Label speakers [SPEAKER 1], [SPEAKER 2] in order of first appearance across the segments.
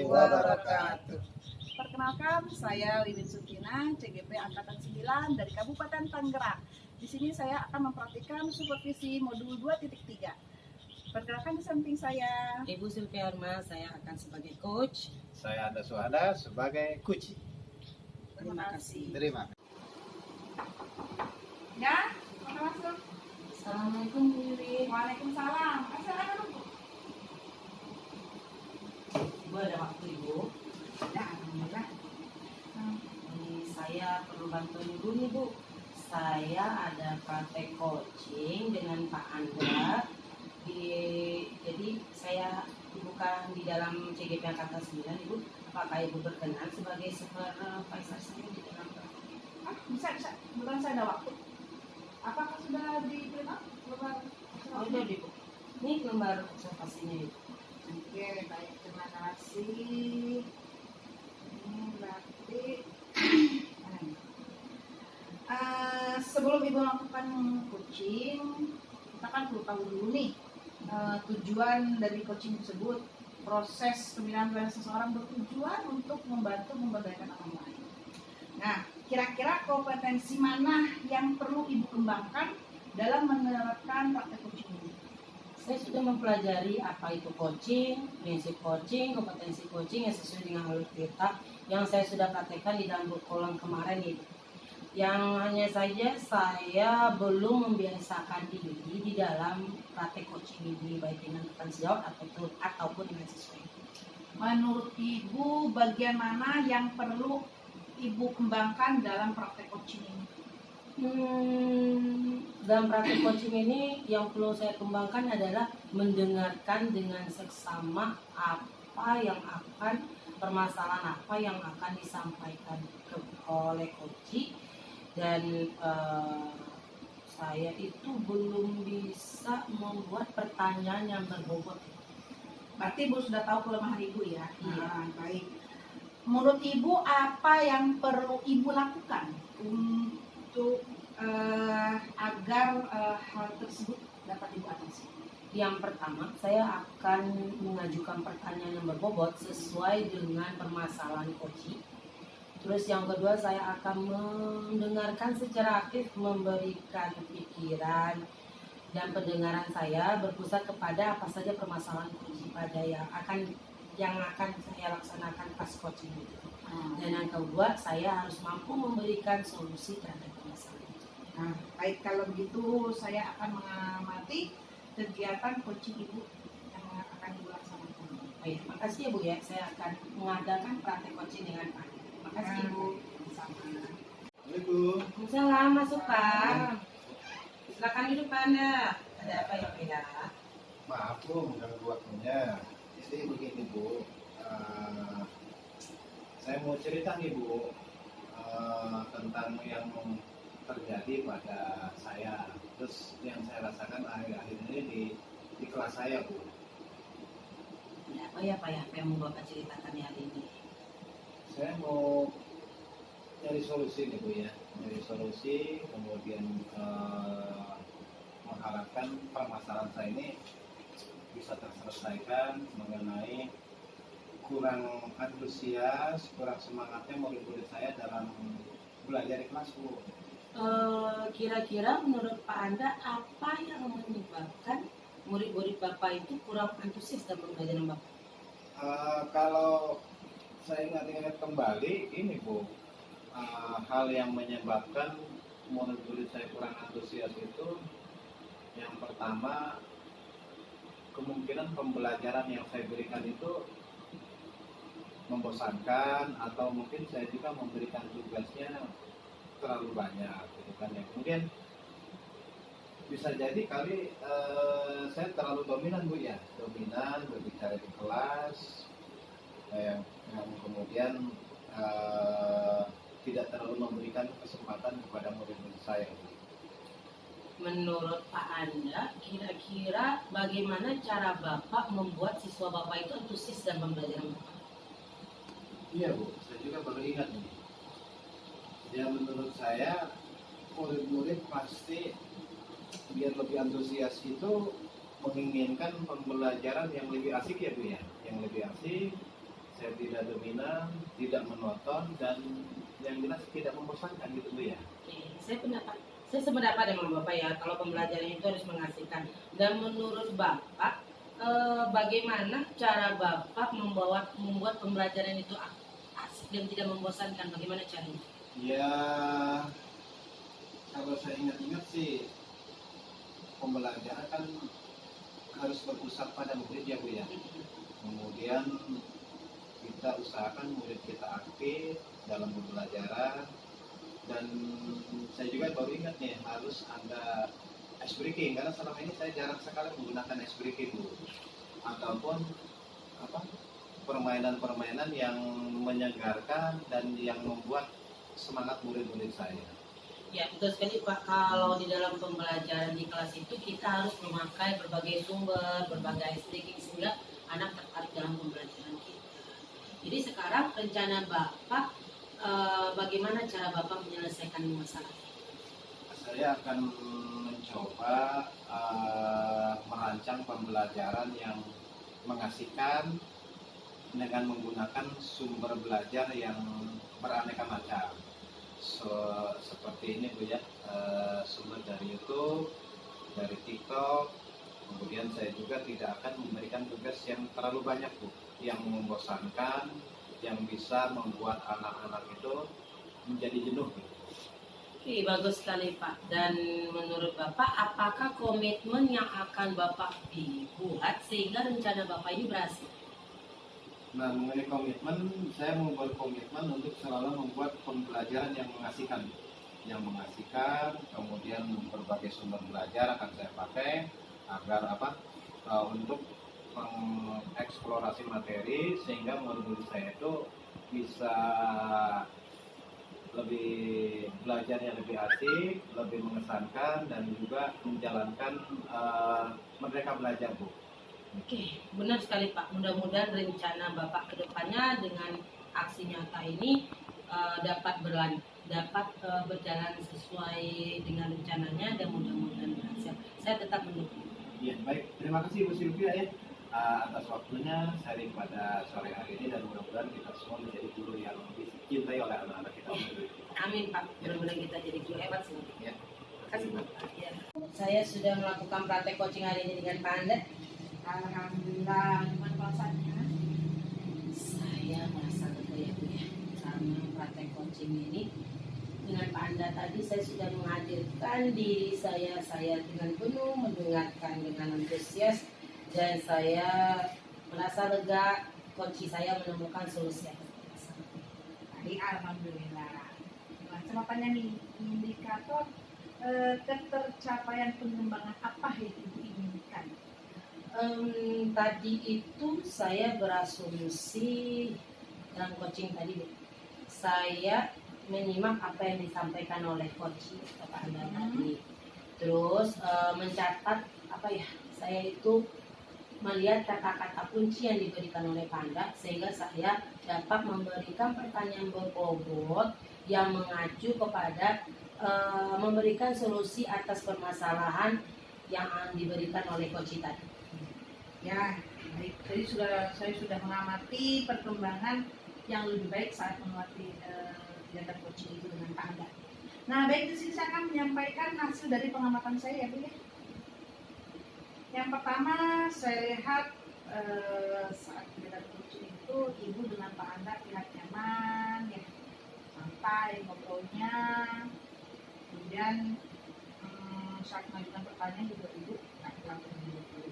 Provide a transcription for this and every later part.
[SPEAKER 1] wabarakatuh.
[SPEAKER 2] Perkenalkan, saya Liwin Sutina, CGP Angkatan 9 dari Kabupaten Tangerang. Di sini saya akan mempraktikkan supervisi modul 2.3. Perkenalkan di samping saya
[SPEAKER 3] Ibu Sylvia Arma, saya akan sebagai coach.
[SPEAKER 1] Saya Anda Suhada sebagai kuci.
[SPEAKER 2] Terima kasih.
[SPEAKER 1] Terima kasih.
[SPEAKER 2] Ya, maka masuk.
[SPEAKER 3] Assalamualaikum Bu Yuri.
[SPEAKER 2] Waalaikumsalam. Silakan dulu.
[SPEAKER 3] Ibu ada waktu Ibu?
[SPEAKER 2] Ya, alhamdulillah.
[SPEAKER 3] Ini saya perlu bantuan Ibu nih Bu. Saya ada praktek coaching dengan Pak Andra. Jadi saya bukan di dalam CGP Angkatan 9 Ibu. Apakah Ibu berkenan sebagai supervisor saya di dalam praktek?
[SPEAKER 2] Bisa. Kebetulan saya ada waktu. Apakah sudah di print out?
[SPEAKER 3] Oh udah Bu. Ini lembar observasinya Ibu.
[SPEAKER 2] Oke, baik. Terima kasih. Ini berarti sebelum Ibu melakukan coaching, kita kan perlu tahu dulu nih tujuan dari coaching tersebut. Proses pembinaan seseorang bertujuan untuk membantu memberdayakan orang lain. Nah, kira-kira kompetensi mana yang perlu Ibu kembangkan dalam menerapkan praktek coaching ini?
[SPEAKER 3] Saya sudah mempelajari apa itu coaching, prinsip coaching, kompetensi coaching yang sesuai dengan alur cerita yang saya sudah praktekkan di dalam kolom kemarin itu. Yang hanya saja saya belum membiasakan diri di dalam praktek coaching ini baik dengan rekan sejawat ataupun dengan siswa.
[SPEAKER 2] Menurut Ibu, bagian mana yang perlu Ibu kembangkan dalam praktek coaching ini?
[SPEAKER 3] Dalam praktek coaching ini yang perlu saya kembangkan adalah mendengarkan dengan seksama apa yang akan permasalahan apa yang akan disampaikan oleh coach, dan saya itu belum bisa membuat pertanyaan yang berbobot.
[SPEAKER 2] Berarti Ibu sudah tahu kelemahan Ibu ya?
[SPEAKER 3] Iya.
[SPEAKER 2] Baik. Menurut Ibu, apa yang perlu Ibu lakukan untuk agar hal tersebut dapat Ibu atasi?
[SPEAKER 3] Yang pertama, saya akan mengajukan pertanyaan yang berbobot sesuai dengan permasalahan coach. Terus yang kedua, saya akan mendengarkan secara aktif, memberikan pikiran dan pendengaran saya berpusat kepada apa saja permasalahan coach pada yang akan saya laksanakan pas coaching itu. Dan yang kedua, saya harus mampu memberikan solusi terhadap permasalahan.
[SPEAKER 2] Nah, baik, kalau begitu saya akan mengamati kegiatan coaching Ibu yang akan Ibu laksanakan.
[SPEAKER 3] Baik, terima kasih ya Bu ya. Saya akan mengadakan praktek coaching dengan Pak. Terima kasih Ibu.
[SPEAKER 1] Assalamualaikum.
[SPEAKER 3] Waalaikumsalam, masuk Pak. Silakan duduk Pak Anda. Ada apa ya Pak ya?
[SPEAKER 1] Maaf Bu, mengganggu waktunya. Jadi begini Bu, saya mau cerita nih Bu tentang yang terjadi pada saya. Terus yang saya rasakan akhir-akhir ini di kelas saya Bu.
[SPEAKER 3] Ada apa ya Pak ya? Apa yang mau Bapak ceritakan hari ini?
[SPEAKER 1] Saya mau nyari solusi nih Bu ya, nyari solusi, kemudian mengharapkan permasalahan saya ini bisa terselesaikan mengenai kurang antusias, kurang semangatnya murid-murid saya dalam belajar di kelas Bu.
[SPEAKER 3] Kira-kira menurut Pak Anda apa yang menyebabkan murid-murid Bapak itu kurang antusias dalam belajar Bapak?
[SPEAKER 1] Kalau saya ingat-ingat kembali ini Bu, hal yang menyebabkan murid-murid saya kurang antusias itu yang pertama, kemungkinan pembelajaran yang saya berikan itu membosankan, atau mungkin saya juga memberikan tugasnya terlalu banyak gitu kan ya. Kemudian bisa jadi kali saya terlalu dominan Bu ya, dominan berbicara di kelas yang kemudian tidak terlalu memberikan kesempatan kepada murid-murid saya.
[SPEAKER 3] Menurut Pak Anda, kira-kira bagaimana cara Bapak membuat siswa Bapak itu antusias dalam pembelajaran Bapak?
[SPEAKER 1] Iya Bu, saya juga baru ingat nih. Ya menurut saya murid-murid pasti biar lebih antusias itu menginginkan pembelajaran yang lebih asik ya Bu ya, yang lebih asik Saya tidak dominan, tidak monoton, dan yang jelas tidak membosankan gitu Bu ya.
[SPEAKER 3] Oke, saya sependapat dengan Bapak ya, kalau pembelajaran itu harus mengasihkan. Dan menurut Bapak, bagaimana cara Bapak membuat pembelajaran itu asik dan tidak membosankan? Bagaimana caranya?
[SPEAKER 1] Ya, kalau saya ingat-ingat sih, pembelajaran kan harus berpusat pada murid ya Bu ya. Kemudian kita usahakan murid kita aktif dalam pembelajaran, dan saya juga baru ingat nih harus ada ice breaking, karena selama ini saya jarang sekali menggunakan ice breaking Bu, ataupun apa permainan-permainan yang menyegarkan dan yang membuat semangat murid-murid saya.
[SPEAKER 3] Ya, betul sekali Pak. Kalau di dalam pembelajaran di kelas itu kita harus memakai berbagai sumber, berbagai speaking sehingga anak tertarik dalam pembelajaran kita. Jadi sekarang rencana Bapak, bagaimana cara Bapak menyelesaikan masalah?
[SPEAKER 1] Saya akan mencoba merancang pembelajaran yang mengasihkan dengan menggunakan sumber belajar yang beraneka macam. Seperti ini Bu ya, sumber dari YouTube, dari TikTok. Kemudian saya juga tidak akan memberikan tugas yang terlalu banyak Bu, yang membosankan, yang bisa membuat anak-anak itu menjadi jenuh.
[SPEAKER 3] Oke, bagus sekali Pak. Dan menurut Bapak, apakah komitmen yang akan Bapak buat sehingga rencana Bapak ini berhasil?
[SPEAKER 1] Nah, mengenai komitmen, saya membuat komitmen untuk selalu membuat pembelajaran yang mengasihkan. Yang mengasihkan, kemudian berbagai sumber belajar akan saya pakai agar untuk mengeksplorasi materi sehingga murid-murid saya itu bisa lebih belajarnya lebih asik, lebih mengesankan, dan juga menjalankan mereka belajar Bu.
[SPEAKER 3] Oke, benar sekali Pak. Mudah-mudahan rencana Bapak ke depannya dengan aksi nyata ini dapat berjalan sesuai dengan rencananya dan mudah-mudahan berhasil. Saya tetap mendukung.
[SPEAKER 1] Ya, baik. Terima kasih Bu Sylvia ya atas waktunya sharing pada sore hari ini, dan mudah-mudahan kita semua menjadi guru yang dicintai oleh anak-anak kita.
[SPEAKER 3] Amin Pak. Mudah-mudahan kita jadi guru hebat semua.
[SPEAKER 1] Ya.
[SPEAKER 3] Terima kasih Pak. Ya. Saya sudah melakukan praktek coaching hari ini dengan Pak Anda.
[SPEAKER 2] Alhamdulillah, gimana perasaannya?
[SPEAKER 3] Saya merasa lega ya Bu ya, karena praktek coaching ini dengan Pak Anda tadi saya sudah menghadirkan diri saya dengan penuh, mendengarkan dengan antusias, dan saya merasa lega. Coaching saya menemukan solusi atas masalah.
[SPEAKER 2] Tadi alhamdulillah. Nah, catatannya nih, indikator ketercapaian pengembangan apa yang Ibu inginkan?
[SPEAKER 3] Tadi itu saya berasumsi dalam coaching tadi, saya menyimak apa yang disampaikan oleh coach Bapak Anda tadi, terus mencatat saya itu melihat kata-kata kunci yang diberikan oleh Pak Anda sehingga saya dapat memberikan pertanyaan berbobot yang mengacu kepada memberikan solusi atas permasalahan yang diberikan oleh coach tadi.
[SPEAKER 2] Ya, baik. Jadi saya sudah mengamati perkembangan yang lebih baik saat melatih kegiatan coaching itu dengan Pak Anda. Nah, baik, di sini saya akan menyampaikan hasil dari pengamatan saya ya Bu ya. Yang pertama saya lihat saat kegiatan coaching itu Ibu dengan Pak Anda terlihat nyaman ya, santai ngobrolnya. Kemudian saat mengajukan pertanyaan juga Ibu langsung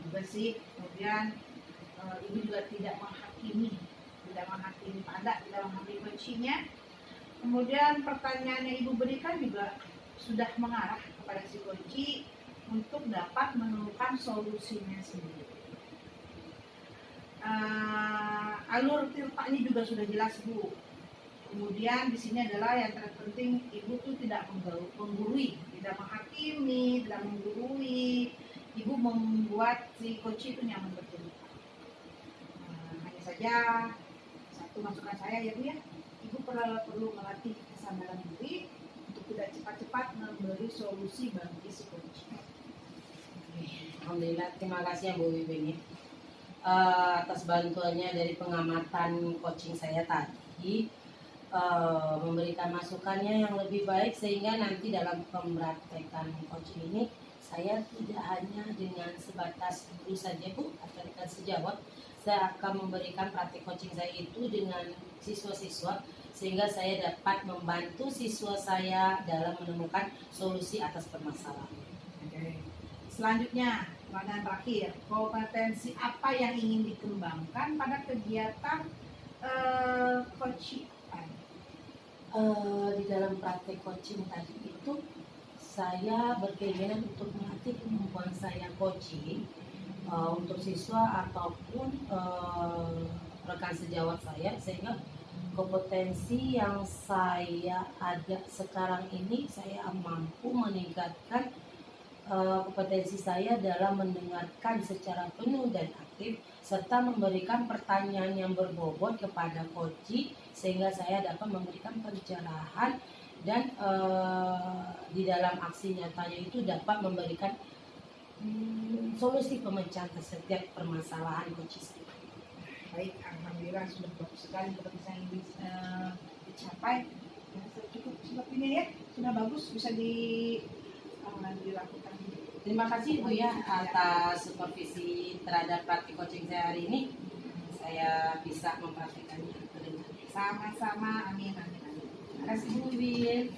[SPEAKER 2] juga sih. Kemudian Ibu juga tidak menghakimi Pak Anda, tidak menghakimi coachingnya. Kemudian pertanyaan yang Ibu berikan juga sudah mengarah kepada si coach untuk dapat menemukan solusinya sendiri. Alur tirtanya juga sudah jelas Bu. Kemudian di sini adalah yang terpenting Ibu tuh tidak menggurui, tidak menghakimi, tidak menggurui. Ibu membuat si coach itu nyaman betul. Hanya saja satu masukan saya ya Bu ya, Ibu perlu melatih kesadaran diri untuk tidak cepat-cepat memberi solusi bagi si coach.
[SPEAKER 3] Alhamdulillah, terima kasih ya Bu Wiwin. atas bantuannya dari pengamatan coaching saya tadi, memberikan masukannya yang lebih baik sehingga nanti dalam pempraktekan coaching ini saya tidak hanya dengan sebatas guru saja Bu atau rekan sejawat, saya akan memberikan praktik coaching saya itu dengan siswa-siswa sehingga saya dapat membantu siswa saya dalam menemukan solusi atas permasalahan.
[SPEAKER 2] Oke. Selanjutnya, pertanyaan terakhir, kompetensi apa yang ingin dikembangkan pada kegiatan coaching?
[SPEAKER 3] Di dalam praktek coaching tadi itu saya berkeinginan untuk melatih kemampuan saya coaching untuk siswa ataupun rekan sejawat saya sehingga kompetensi yang saya ada sekarang ini saya mampu meningkatkan kompetensi saya dalam mendengarkan secara penuh dan aktif serta memberikan pertanyaan yang berbobot kepada coach sehingga saya dapat memberikan pencerahan dan di dalam aksi nyatanya itu dapat memberikan solusi pemecahan setiap permasalahan coach.
[SPEAKER 2] Baik, alhamdulillah sudah bagus sekali kompetensi yang bisa dicapai. Cukup seperti ini ya, sudah bagus bisa dilakukan.
[SPEAKER 3] Terima kasih Bu ya atas supervisi terhadap praktik coaching saya hari ini. Saya bisa mempraktikkannya dengan baik.
[SPEAKER 2] Sama-sama, amin, amin, amin.
[SPEAKER 3] Terima kasih Bu Win.